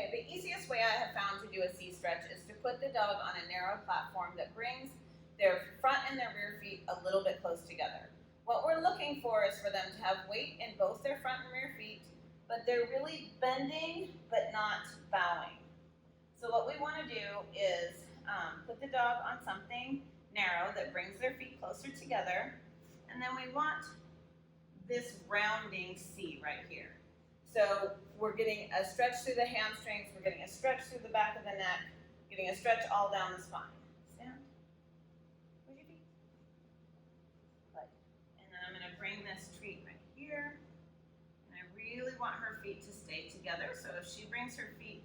Okay, the easiest way I have found to do a C-stretch is to put the dog on a narrow platform that brings their front and their rear feet a little bit close together. What we're looking for is for them to have weight in both their front and rear feet, but they're really bending but not bowing. So what we want to do is put the dog on something narrow that brings their feet closer together, and then we want this rounding C right here. So we're getting a stretch through the hamstrings, we're getting a stretch through the back of the neck, getting a stretch all down the spine. Stand. With your feet. Good. And then I'm going to bring this treat right here. And I really want her feet to stay together. So if she brings her feet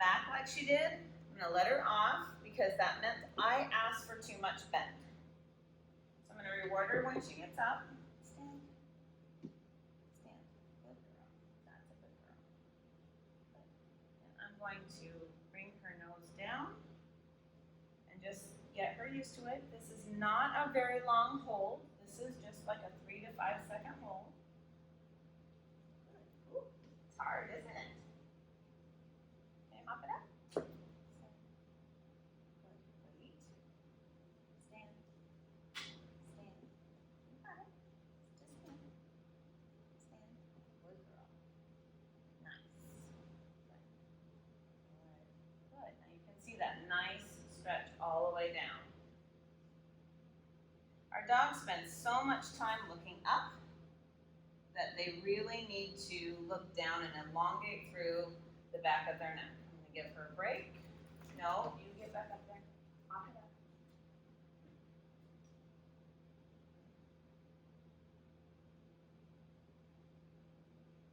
back like she did, I'm going to let her off because that meant I asked for too much bend. So I'm going to reward her when she gets up. Stand. Stand. Good girl. That's a good girl. Good. And I'm going to bring her nose down and just get her used to it. This is not a very long hold. This is just like a 3 to 5 second hold. Good. Ooh, it's hard, isn't it? Okay, mop it up. That nice stretch all the way down. Our dogs spend so much time looking up that they really need to look down and elongate through the back of their neck. I'm going to give her a break. No, you get back up there. Mop it up.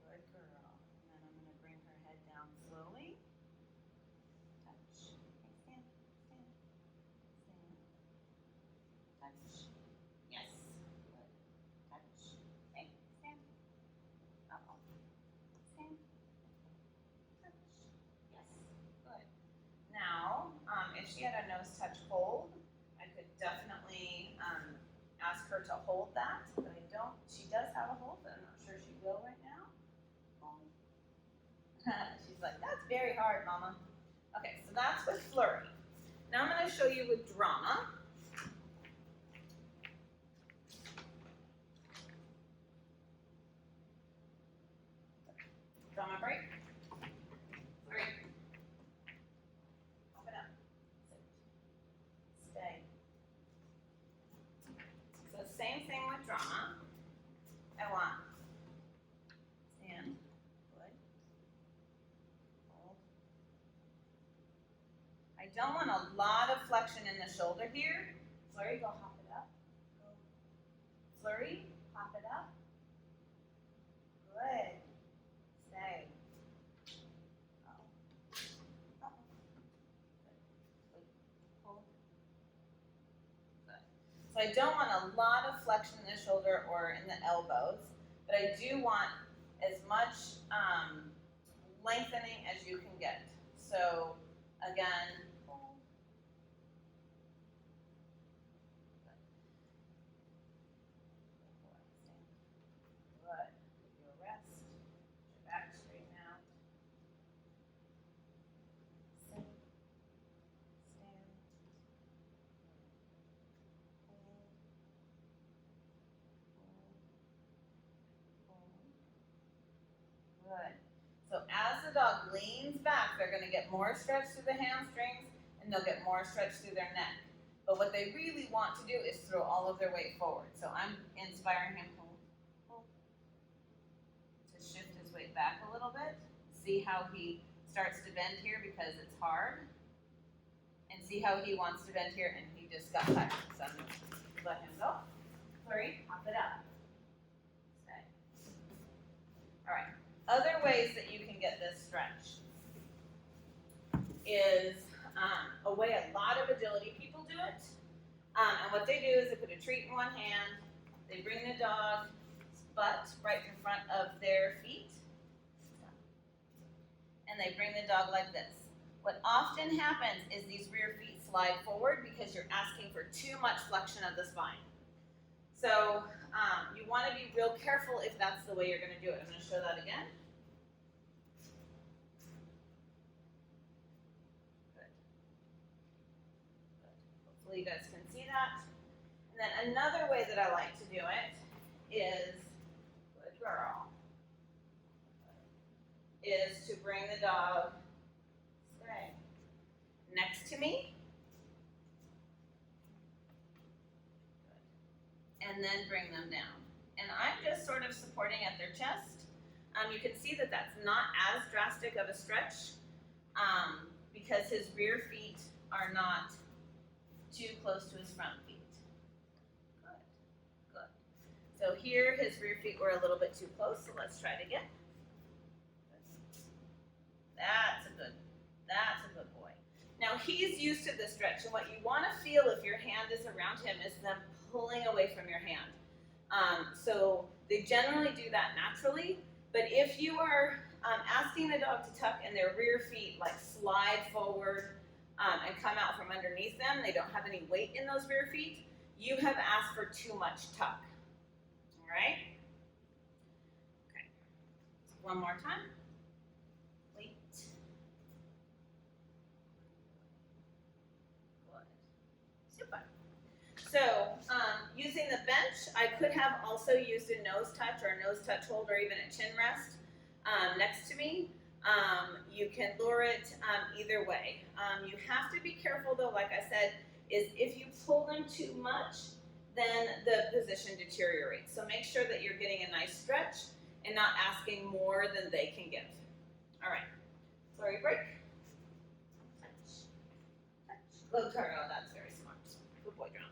Good girl. And then I'm going to bring her head down slowly. Touch. Stand. Stand. Stand. Touch. Yes. Good. Touch. Hey, stand. Uh-oh. Stand. Touch. Yes. Good. Now, if she had a nose touch hold, I could definitely ask her to hold that, but I don't. She does have a hold, but I'm not sure she will right now. She's like, that's very hard, Mama. Okay, so that's with flurry. Now I'm going to show you with drama. Drama break. Flurry. Open up. Sit. Stay. So same thing with drama. I want stand. Good. Hold. I don't want a lot of flexion in the shoulder here. Flurry, go hop it up. Go. Flurry, hop it up. Good. Stay. Uh-oh. Good. Hold. Good. So I don't want a lot of flexion in the shoulder or in the elbows, but I do want as much lengthening as you can get. So again, good. Give you a rest. Get your back straighten out. Sit. Stand. Hold. Good. So as the dog leans back, they're going to get more stretch through the hamstrings and they'll get more stretch through their neck. But what they really want to do is throw all of their weight forward. So I'm inspiring him to shift his weight back a little bit. See how he starts to bend here because it's hard. And see how he wants to bend here and he just got tired. So I'm going to let him go. Flurry, hop it up. Stay. All right. Other ways that you can get this stretch is a way a lot of agility people do it. And what they do is they put a treat in one hand, they bring the dog's butt right in front of their feet, and they bring the dog like this. What often happens is these rear feet slide forward because you're asking for too much flexion of the spine. So you want to be real careful if that's the way you're going to do it. I'm going to show that again. Hopefully you guys can see that. And then another way that I like to do it is, good girl, is to bring the dog, stay, next to me. And then bring them down. And I'm just sort of supporting at their chest. You can see that that's not as drastic of a stretch because his rear feet are not too close to his front feet. Good, good. So here his rear feet were a little bit too close, so let's try it again. That's a good boy. Now he's used to this stretch, and what you want to feel if your hand is around him is them pulling away from your hand. So they generally do that naturally, but if you are asking the dog to tuck and their rear feet like slide forward and come out from underneath them, they don't have any weight in those rear feet, you have asked for too much tuck. All right? Okay. One more time. Wait. Good. Super. So, using the bench, I could have also used a nose touch or a nose touch hold or even a chin rest next to me. You can lure it either way. You have to be careful though, like I said, is if you pull them too much, then the position deteriorates. So make sure that you're getting a nice stretch and not asking more than they can give. All right, sorry, break. Touch, touch. Good girl, that's very smart. Good boy, John.